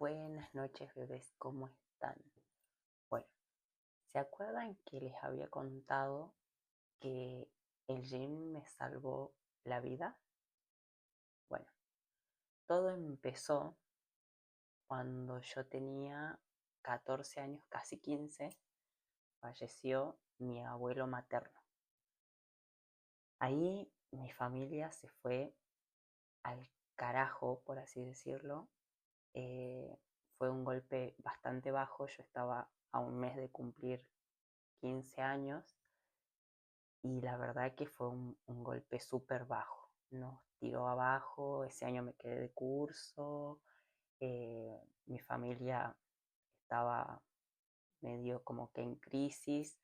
Buenas noches, bebés, ¿cómo están? Bueno, ¿se acuerdan que les había contado que el gym me salvó la vida? Bueno, todo empezó cuando yo tenía 14 años, casi 15, falleció mi abuelo materno. Ahí mi familia se fue al carajo, por así decirlo. Eh, Fue un golpe bastante bajo, yo estaba a un mes de cumplir 15 años y la verdad que fue un golpe súper bajo. Nos tiró abajo, ese año me quedé de curso, mi familia estaba medio como que en crisis,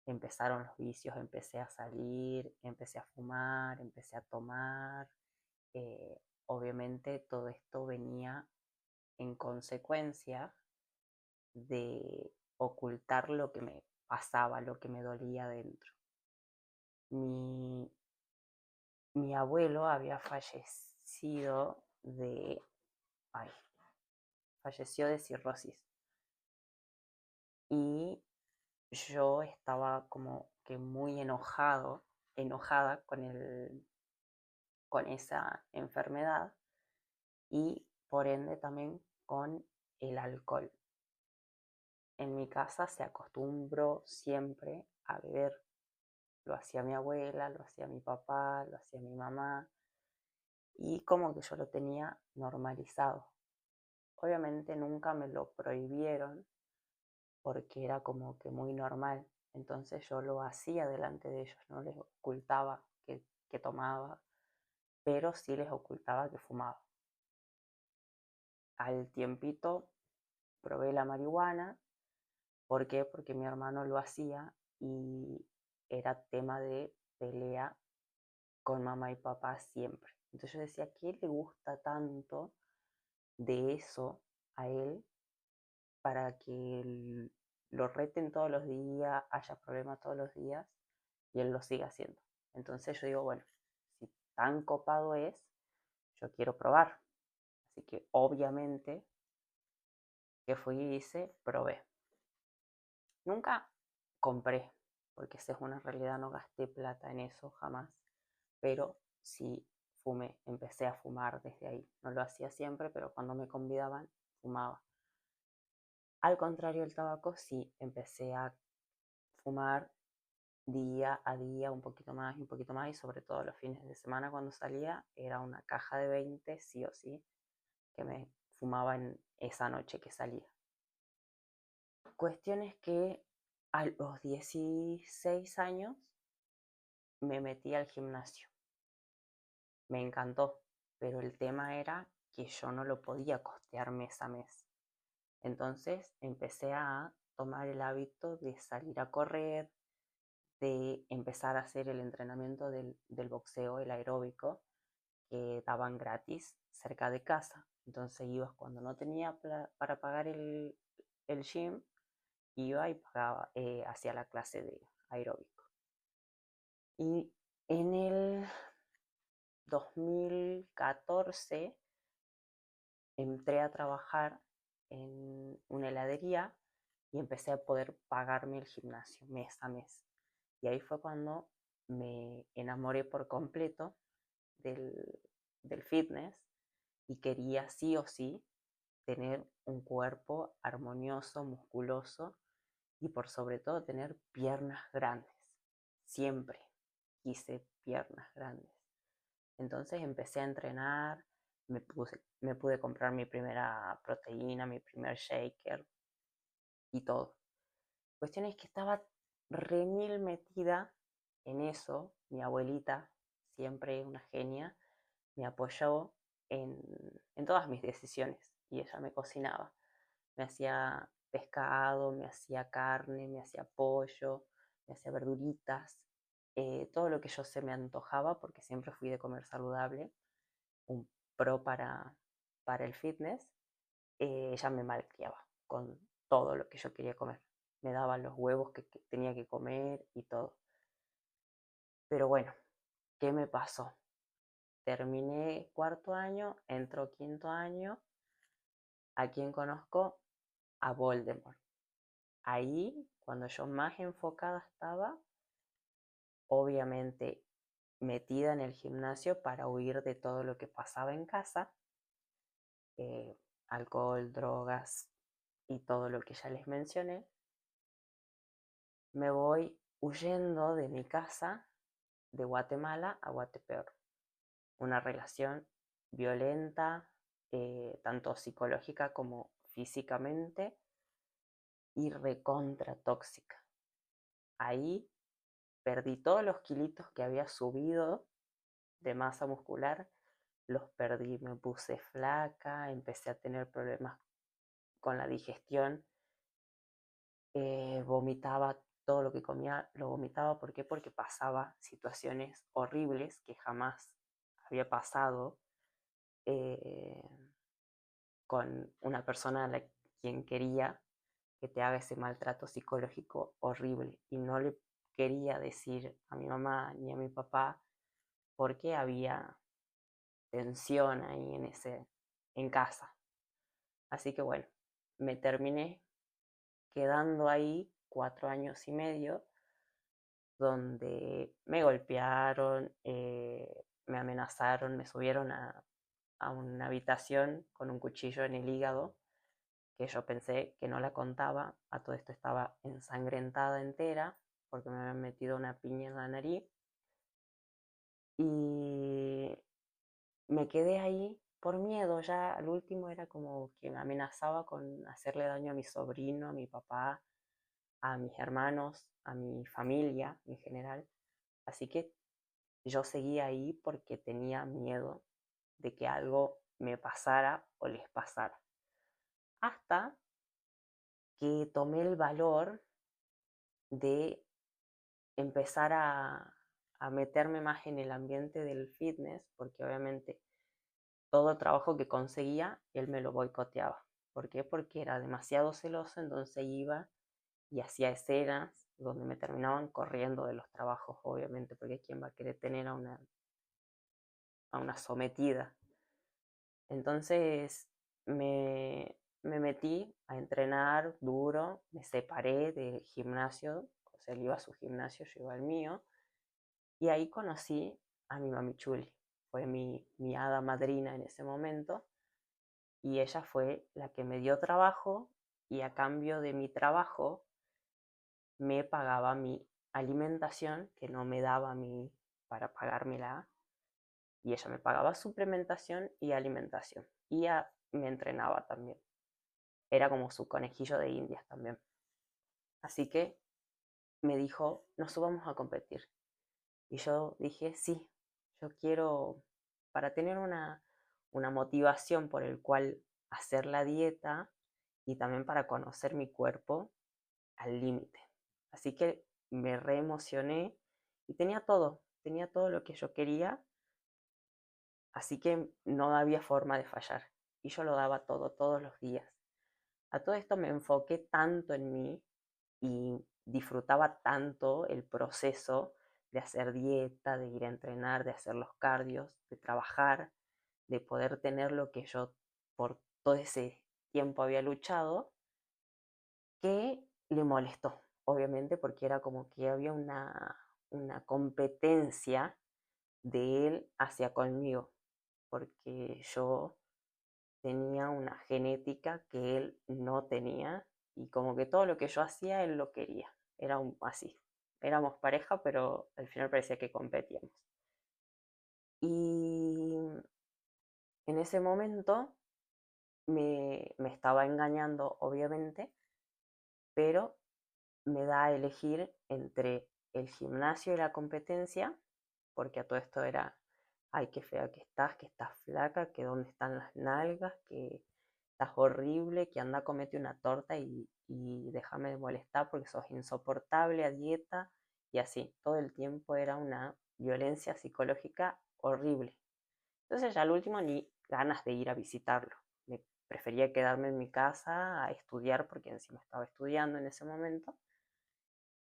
empezaron los vicios, empecé a salir, empecé a fumar, empecé a tomar. Obviamente todo esto venía en consecuencia de ocultar lo que me pasaba, lo que me dolía dentro. Mi, mi abuelo había fallecido ay, falleció de cirrosis y yo estaba como que muy enojada con esa enfermedad y por ende también con el alcohol. En mi casa se acostumbró siempre a beber. Lo hacía mi abuela, lo hacía mi papá, lo hacía mi mamá y como que yo lo tenía normalizado. Obviamente nunca me lo prohibieron porque era como que muy normal. Entonces yo lo hacía delante de ellos, no les ocultaba que tomaba, pero sí les ocultaba que fumaba. Al tiempito probé la marihuana. ¿Por qué? Porque mi hermano lo hacía y era tema de pelea con mamá y papá siempre. Entonces yo decía, ¿qué le gusta tanto de eso a él para que lo reten todos los días, haya problemas todos los días y él lo siga haciendo? Entonces yo digo, bueno, si tan copado es, yo quiero probar. Así que obviamente que fui y hice, probé. Nunca compré, porque esa es una realidad, no gasté plata en eso jamás, pero sí fumé, empecé a fumar desde ahí. No lo hacía siempre, pero cuando me convidaban, fumaba. Al contrario del tabaco, sí empecé a fumar día a día, un poquito más, y sobre todo los fines de semana cuando salía, era una caja de 20, sí o sí, que me fumaba en esa noche que salía. Cuestión es que a los 16 años me metí al gimnasio. Me encantó, pero el tema era que yo no lo podía costear mes a mes. Entonces empecé a tomar el hábito de salir a correr, de empezar a hacer el entrenamiento del boxeo, el aeróbico, que daban gratis cerca de casa. Entonces ibas cuando no tenía para pagar el gym, iba y pagaba, hacía la clase de aeróbico. Y en el 2014 entré a trabajar en una heladería y empecé a poder pagarme el gimnasio mes a mes. Y ahí fue cuando me enamoré por completo del, del fitness y quería sí o sí tener un cuerpo armonioso, musculoso y por sobre todo tener piernas grandes. Siempre quise piernas grandes. Entonces empecé a entrenar, me pude comprar mi primera proteína, mi primer shaker y todo. Cuestión es que estaba re mil metida en eso. Mi abuelita, siempre una genia, me apoyó en todas mis decisiones y ella me cocinaba. Me hacía pescado, me hacía carne, me hacía pollo, me hacía verduritas, todo lo que yo se me antojaba porque siempre fui de comer saludable, un pro para el fitness. Ella me malcriaba con todo lo que yo quería comer. Me daba los huevos que tenía que comer y todo. Pero bueno, ¿qué me pasó? Terminé cuarto año, entró quinto año ¿A quién conozco? A Voldemort. Ahí, cuando yo más enfocada estaba, obviamente metida en el gimnasio para huir de todo lo que pasaba en casa, eh, alcohol, drogas y todo lo que ya les mencioné, me voy huyendo de mi casa de Guatemala a Guatepeor. Una relación violenta, tanto psicológica como físicamente, y recontra tóxica. Ahí perdí todos los kilitos que había subido de masa muscular, los perdí, me puse flaca, empecé a tener problemas con la digestión, vomitaba todo lo que comía, lo vomitaba. ¿Por qué? Porque pasaba situaciones horribles que jamás había pasado eh, con una persona a la quien quería que te haga ese maltrato psicológico horrible. Y no le quería decir a mi mamá ni a mi papá porque había tensión ahí en casa. Así que bueno, me terminé quedando ahí 4 años y medio, donde me golpearon, me amenazaron, me subieron a una habitación con un cuchillo en el hígado, que yo pensé que no la contaba. A todo esto estaba ensangrentada entera porque me habían metido una piña en la nariz. Y me quedé ahí por miedo. Ya al último era como que me amenazaba con hacerle daño a mi sobrino, a mi papá, a mis hermanos, a mi familia en general. Así que yo seguía ahí porque tenía miedo de que algo me pasara o les pasara. Hasta que tomé el valor de empezar a meterme más en el ambiente del fitness, porque obviamente todo el trabajo que conseguía, él me lo boicoteaba. ¿Por qué? Porque era demasiado celoso, entonces iba y hacía escenas donde me terminaban corriendo de los trabajos, obviamente, porque ¿quién va a querer tener a una sometida? Entonces me metí a entrenar duro, me separé del gimnasio, o sea, él iba a su gimnasio, yo iba al mío, y ahí conocí a mi mami Chuli. Fue mi hada madrina en ese momento, y ella fue la que me dio trabajo, y a cambio de mi trabajo me pagaba mi alimentación, que no me daba a mí para pagármela, y ella me pagaba suplementación y alimentación, y me entrenaba también. Era como su conejillo de indias también. Así que me dijo, nos subamos a competir. Y yo dije, sí, yo quiero, para tener una motivación por el cual hacer la dieta y también para conocer mi cuerpo al límite. Así que me reemocioné y tenía todo lo que yo quería, así que no había forma de fallar. Y yo lo daba todo, todos los días. A todo esto me enfoqué tanto en mí y disfrutaba tanto el proceso de hacer dieta, de ir a entrenar, de hacer los cardios, de trabajar, de poder tener lo que yo por todo ese tiempo había luchado, que le molestó, obviamente, porque era como que había una competencia de él hacia conmigo, porque yo tenía una genética que él no tenía, y como que todo lo que yo hacía él lo quería. Era así. Éramos pareja, pero al final parecía que competíamos. Y en ese momento me estaba engañando, obviamente, pero me da a elegir entre el gimnasio y la competencia, porque a todo esto era, ay, qué fea que estás flaca, que dónde están las nalgas, que estás horrible, que anda, comete una torta y déjame de molestar porque sos insoportable a dieta, y así. Todo el tiempo era una violencia psicológica horrible. Entonces ya al último ni ganas de ir a visitarlo. Me prefería quedarme en mi casa a estudiar porque encima estaba estudiando en ese momento,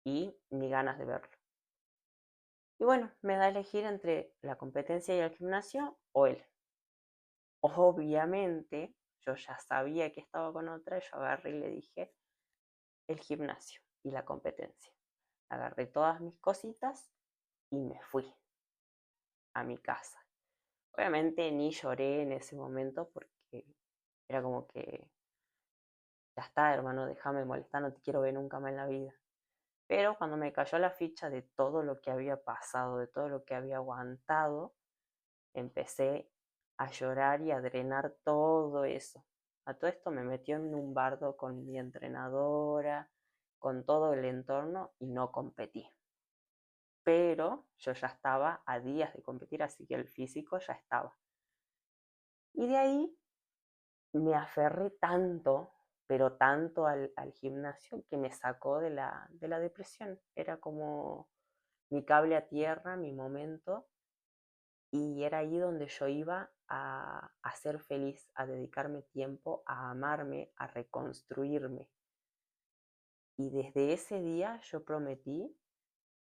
y ni ganas de verlo. Y bueno, me da a elegir entre la competencia y el gimnasio o él. Obviamente yo ya sabía que estaba con otra, yo agarré y le dije el gimnasio y la competencia. Agarré todas mis cositas y me fui a mi casa. Obviamente ni lloré en ese momento porque era como que ya está, hermano, déjame molestar, no te quiero ver nunca más en la vida. Pero cuando me cayó la ficha de todo lo que había pasado, de todo lo que había aguantado, empecé a llorar y a drenar todo eso. A todo esto me metió en un bardo con mi entrenadora, con todo el entorno y no competí. Pero yo ya estaba a días de competir, así que el físico ya estaba. Y de ahí me aferré tanto, pero tanto al gimnasio que me sacó de la depresión. Era como mi cable a tierra, mi momento, y era ahí donde yo iba a ser feliz, a dedicarme tiempo, a amarme, a reconstruirme. Y desde ese día yo prometí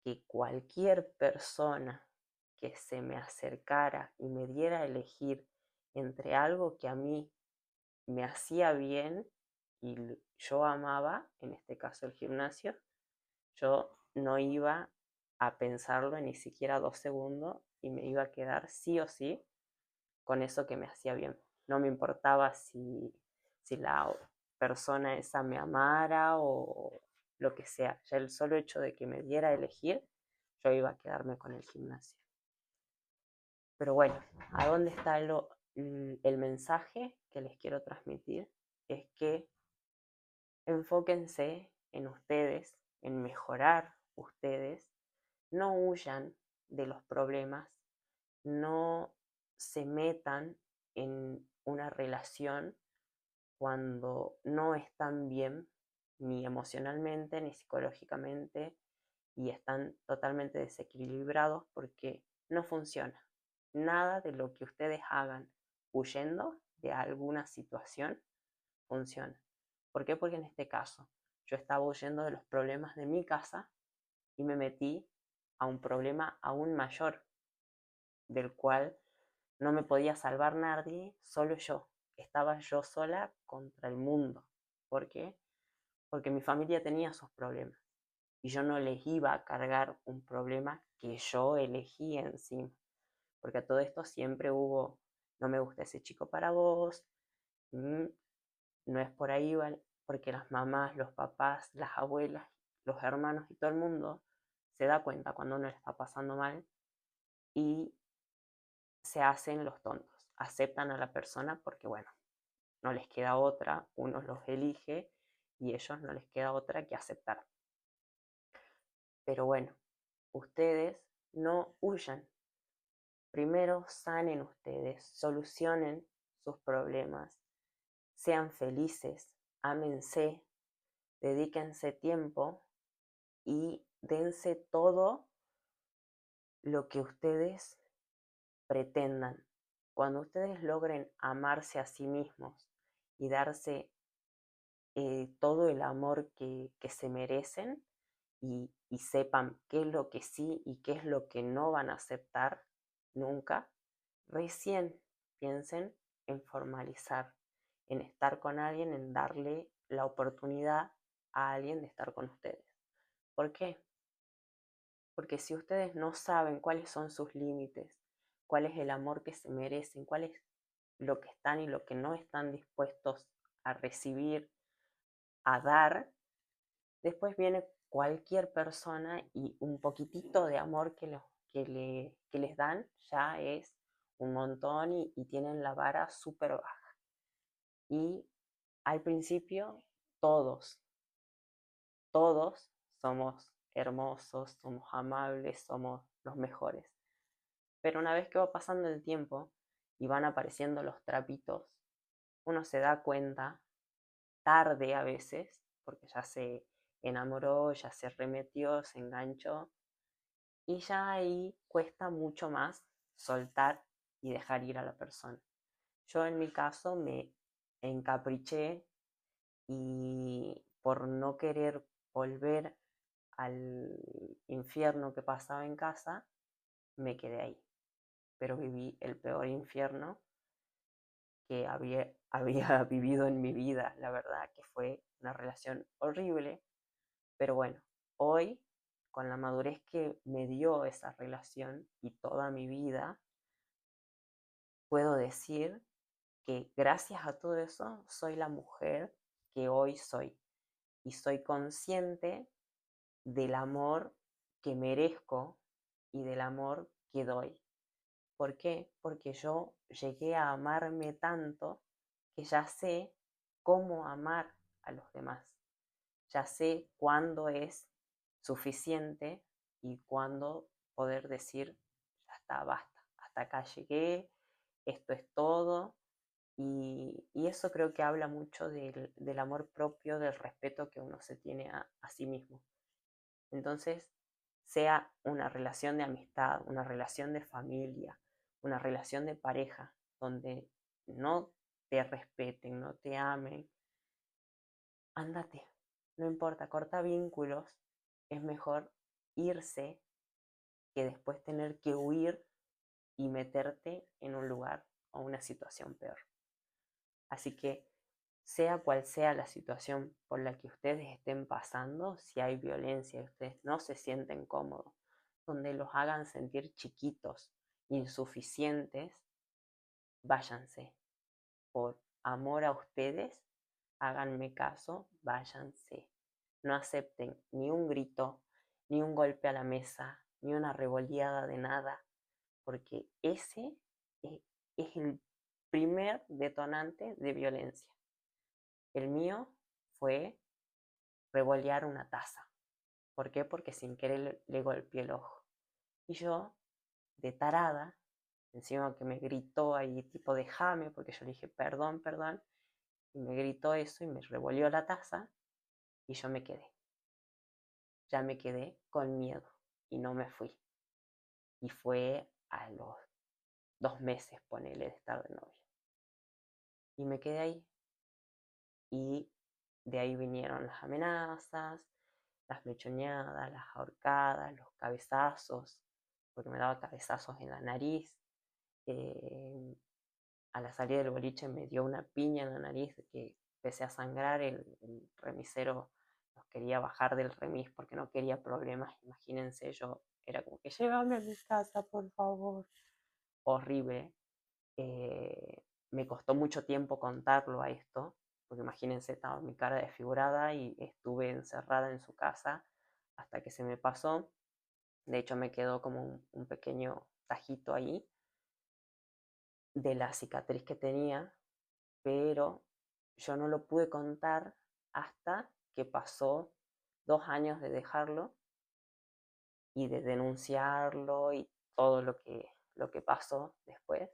que cualquier persona que se me acercara y me diera a elegir entre algo que a mí me hacía bien y yo amaba, en este caso el gimnasio, yo no iba a pensarlo ni siquiera 2 segundos y me iba a quedar sí o sí con eso que me hacía bien. No me importaba si la persona esa me amara o lo que sea. Ya el solo hecho de que me diera a elegir, yo iba a quedarme con el gimnasio. Pero bueno, ¿a dónde está el mensaje que les quiero transmitir? Es que enfóquense en ustedes, en mejorar ustedes, no huyan de los problemas, no se metan en una relación cuando no están bien ni emocionalmente ni psicológicamente y están totalmente desequilibrados porque no funciona. Nada de lo que ustedes hagan huyendo de alguna situación funciona. ¿Por qué? Porque en este caso yo estaba huyendo de los problemas de mi casa y me metí a un problema aún mayor, del cual no me podía salvar nadie, solo yo. Estaba yo sola contra el mundo. ¿Por qué? Porque mi familia tenía sus problemas y yo no les iba a cargar un problema que yo elegí encima. Porque a todo esto siempre hubo, no me gusta ese chico para vos, no es por ahí, ¿vale? Porque las mamás, los papás, las abuelas, los hermanos y todo el mundo se da cuenta cuando uno le está pasando mal y se hacen los tontos, aceptan a la persona porque, bueno, no les queda otra, uno los elige y ellos no les queda otra que aceptar. Pero bueno, ustedes no huyan. Primero sanen ustedes, solucionen sus problemas, sean felices, ámense, dedíquense tiempo y dense todo lo que ustedes pretendan. Cuando ustedes logren amarse a sí mismos y darse todo el amor que se merecen y sepan qué es lo que sí y qué es lo que no van a aceptar nunca, recién piensen en formalizar, en estar con alguien, en darle la oportunidad a alguien de estar con ustedes. ¿Por qué? Porque si ustedes no saben cuáles son sus límites, cuál es el amor que se merecen, cuál es lo que están y lo que no están dispuestos a recibir, a dar, después viene cualquier persona y un poquitito de amor que les dan ya es un montón y tienen la vara súper baja. Y al principio todos somos hermosos, somos amables, somos los mejores. Pero una vez que va pasando el tiempo y van apareciendo los trapitos, uno se da cuenta, tarde a veces, porque ya se enamoró, ya se remetió, se enganchó, y ya ahí cuesta mucho más soltar y dejar ir a la persona. Yo en mi caso me encapriché y por no querer volver al infierno que pasaba en casa, me quedé ahí. Pero viví el peor infierno que había vivido en mi vida. La verdad que fue una relación horrible, pero bueno, hoy, con la madurez que me dio esa relación y toda mi vida, puedo decir que gracias a todo eso soy la mujer que hoy soy y soy consciente del amor que merezco y del amor que doy. ¿Por qué? Porque yo llegué a amarme tanto que ya sé cómo amar a los demás. Ya sé cuándo es suficiente y cuándo poder decir, ya está, basta, hasta acá llegué, esto es todo. Y eso creo que habla mucho del amor propio, del respeto que uno se tiene a sí mismo. Entonces, sea una relación de amistad, una relación de familia, una relación de pareja, donde no te respeten, no te amen, ándate, no importa, corta vínculos, es mejor irse que después tener que huir y meterte en un lugar o una situación peor. Así que sea cual sea la situación por la que ustedes estén pasando, si hay violencia y ustedes no se sienten cómodos, donde los hagan sentir chiquitos, insuficientes, váyanse. Por amor a ustedes, háganme caso, váyanse. No acepten ni un grito, ni un golpe a la mesa, ni una revoleada de nada, porque ese es el primer detonante de violencia. El mío fue revolear una taza. ¿Por qué? Porque sin querer le golpeé el ojo. Y yo, de tarada, encima que me gritó ahí tipo déjame, porque yo le dije perdón, perdón, y me gritó eso y me revolvió la taza y yo me quedé. Ya me quedé con miedo y no me fui. Y fue a los 2 meses, ponele, de estar de novia. Y me quedé ahí. Y de ahí vinieron las amenazas, las mechoneadas, las ahorcadas, los cabezazos, porque me daba cabezazos en la nariz. Eh, a la salida del boliche me dio una piña en la nariz que empecé a sangrar. El remisero nos quería bajar del remis porque no quería problemas. Imagínense, yo era como que llévame a mi casa, por favor. Horrible. Me costó mucho tiempo contarlo a esto, porque imagínense, estaba mi cara desfigurada y estuve encerrada en su casa hasta que se me pasó. De hecho, me quedó como un pequeño tajito ahí de la cicatriz que tenía, pero yo no lo pude contar hasta que pasó 2 años de dejarlo y de denunciarlo y todo lo que pasó después,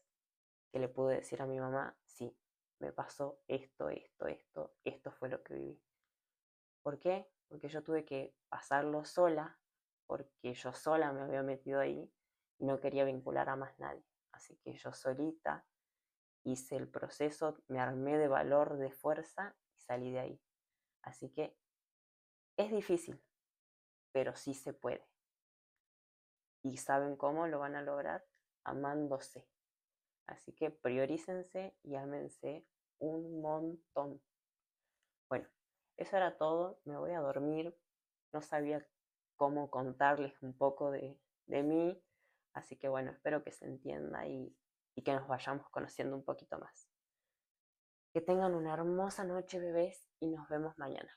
que le pude decir a mi mamá, sí, me pasó esto, esto, esto, esto fue lo que viví. ¿Por qué? Porque yo tuve que pasarlo sola, porque yo sola me había metido ahí y no quería vincular a más nadie. Así que yo solita hice el proceso, me armé de valor, de fuerza y salí de ahí. Así que es difícil, pero sí se puede. ¿Y saben cómo lo van a lograr? Amándose. Así que priorícense y ámense un montón. Bueno, eso era todo. Me voy a dormir. No sabía cómo contarles un poco de mí. Así que bueno, espero que se entienda y que nos vayamos conociendo un poquito más. Que tengan una hermosa noche, bebés, y nos vemos mañana.